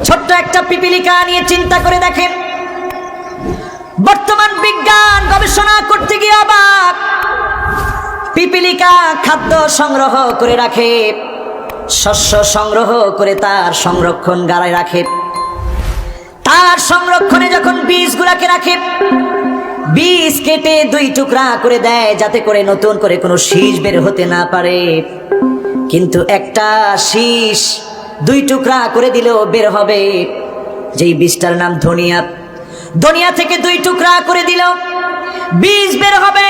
ছোট্ট একটা পিপিলিকা নিয়ে চিন্তা করে দেখেন, বর্তমান বিজ্ঞান গবেষণা করতে গিয়ে অবাক। পিপিলিকা খাদ্য সংগ্রহ করে রাখে, শস্য সংগ্রহ করে তার সংরক্ষণগারে রাখে। তার সংরক্ষণে যখন বীজগুলাকে রাখে, বীজ কেটে দুই টুকরা করে দেয় যাতে করে নতুন করে কোনো শীষ বের হতে না পারে। কিন্তু একটা শীষ দুই টুকরা করে দিলেও বের হবে, যেই বীজটার নাম ধনিয়া। ধনিয়া থেকে দুই টুকরা করে দিল বীজ বের হবে।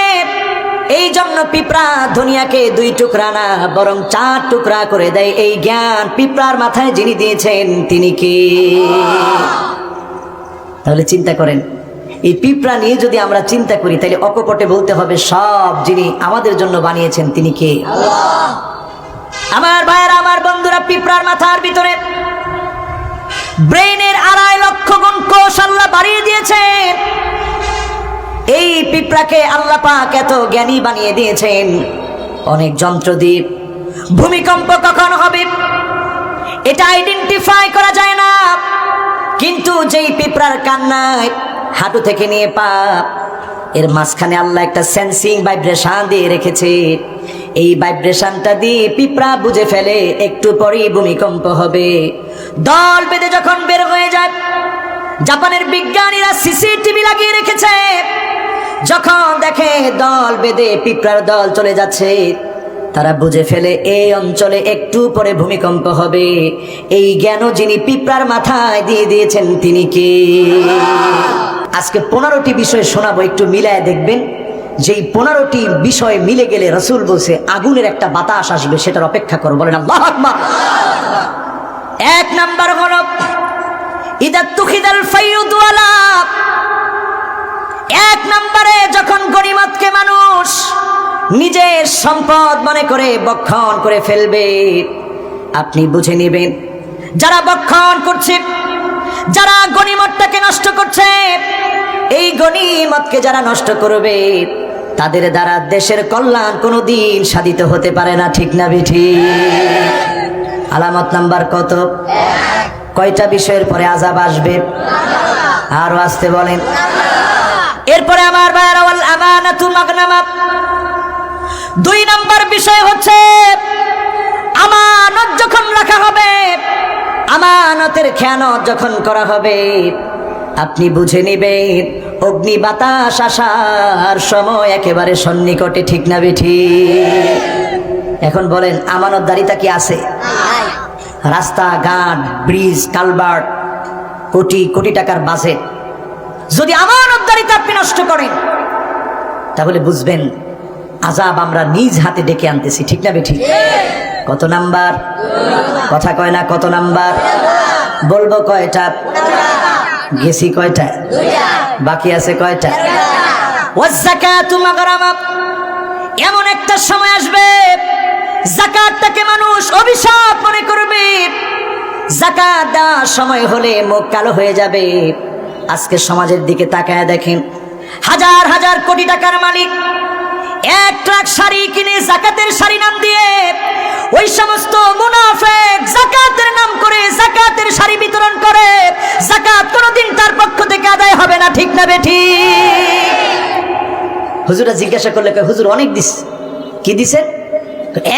এই জন্য পিঁপড়া ধনিয়াকে দুই টুকরা না বরং 4 টুকরা করে দেয়। এই জ্ঞান পিঁপড়ার মাথায় যিনি দিয়েছেন তিনি কে? তাহলে চিন্তা করেন, এই পিঁপড়া নিয়ে যদি আমরা চিন্তা করি তাহলে অকপটে বলতে হবে সব যিনি আমাদের জন্য বানিয়েছেন তিনি কে? আল্লাহ। আমার ভাইয়েরা, আমার বন্ধুরা, পিঁপড়ার মাথার ভিতরে ব্রেইনের 2.5 লক্ষ গুণ কোষ আল্লাহ বাড়িয়ে দিয়েছেন। এই পিঁপড়াকে আল্লাহ পাক এত জ্ঞানী বানিয়ে দিয়েছেন। অনেক যন্ত্র দিয়ে ভূমিকম্প কখন হবে এটা আইডেন্টিফাই করা যায় না, কিন্তু যেই পিঁপড়ার কান্নায় হাঁটু থেকে নিয়ে পা এর মাঝখানে আল্লাহ একটা সেন্সিং ভাইব্রেশন দিয়ে রেখেছে। এই ভাইব্রেশনটা দিয়ে পিঁপড়া বুঝে ফেলে একটু পরেই ভূমিকম্প হবে। দল বেঁধে যখন বের হয়ে যায়, জাপানের বিজ্ঞানীরা সিসিটিভি লাগিয়ে রেখেছে। যখন দেখে দল বেঁধে পিঁপড়ার দল চলে যাচ্ছে, তারা বুঝে ফেলে এই অঞ্চলে একটু পরে ভূমিকম্প হবে। এই জ্ঞানও যিনি পিঁপড়ার মাথায় দিয়ে দিয়েছেন তিনি কে? আজকে 15টি বিষয় শোনাবো, একটু মিলায় দেখবেন। যেই 15টি বিষয় মিলে গেলে রাসূল বলছে আগুনের একটা বাতাস আসবে, সেটার অপেক্ষা করো। বলেন আল্লাহু আকবার। 1 নাম্বার হলো ইদা তুখিদাল ফাইয়ুদ ওয়ালা। 1 নম্বরে যখন গনিমতকে মানুষ নিজের সম্পদ মনে করে বক্ষণ করে ফেলবে, আপনি বুঝে নেবেন যারা বক্ষণ করছে, যারা গনিমতটাকে নষ্ট করছে, এই গনিমতকে যারা নষ্ট করবে তাদের দ্বারা দেশের কল্যাণ কোনোদিন সাধিত হতে পারে না। ঠিক না বেঠিক? আলামত নাম্বার কত? 1। কয়টা বিষয়ের পরে আযাব আসবে? আরো আসতে বলেন। এরপরে আমার ভাইরা, ওয়াল আমানাতু মাগনামা। 2 নাম্বার বিষয় হচ্ছে আমানত যখন রাখা হবে, আমানতের খেয়ানত যখন করা হবে, আপনি বুঝে নেবেন অগ্নি বাতাস আসার সময় একেবারে সন্নিকটে। ঠিক না বেঠিক? এখন বলেন আমানতদারিতা কি আছে? রাস্তাঘাট, ব্রিজ, কালভার্ট, কোটি কোটি টাকার বাজেট যদি আমানতদারিতা আপনি নষ্ট করেন, তাহলে বুঝবেন আযাব আমরা নিজ হাতে ডেকে আনতেছি। ঠিক না বেঠিক? কত নাম্বার? কথা কয় না। কত নাম্বার? বলবো কয়টা? গেছি কয়টা? বাকি আছে কয়টা? ওয়াজ যাকাতু মাগরামা। এমন একটা সময় আসবে যাকাতটাকে মানুষ অভিশাপ মনে করবে। যাকাত দেওয়ার সময় হলে মুখ কালো হয়ে যাবে। আজকে সমাজের দিকে তাকায় দেখেন, হাজার হাজার কোটি টাকার মালিক 1 ট্রাক শাড়ি কিনে যাকাতের শাড়ি নাম দিয়ে ওই সমস্ত মুনাফিক যাকাতের নাম করে যাকাতের শাড়ি বিতরণ করে। যাকাত কোনোদিন তার পক্ষ থেকে আদায় হবে না। ঠিক না বেঠিক? হুজুরা জিজ্ঞাসা করলে কয় হুজুর অনেক দিস। কি দিছেন?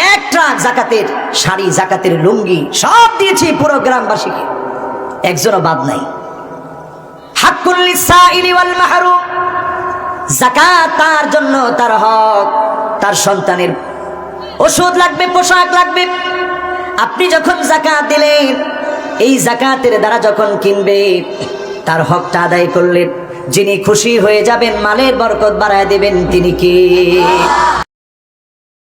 1 ট্রাক যাকাতের শাড়ি, যাকাতের লুঙ্গি সব দিয়েছি পুরো গ্রামবাসীকে, একজনও বাদ নাই। হাক্কুল লিসাইলি ওয়াল মাহরুম। যাকাত তার জন্য, তার হক, তার সন্তানের ওষুধ লাগবে, পোশাক লাগবে। আপনি যখন যাকাত দিলেন, এই যাকাতের দ্বারা যখন কিনবে, তার হকটা আদায় করলেন, যিনি খুশি হয়ে যাবেন, মালের বরকত বাড়ায় দেবেন তিনি কে?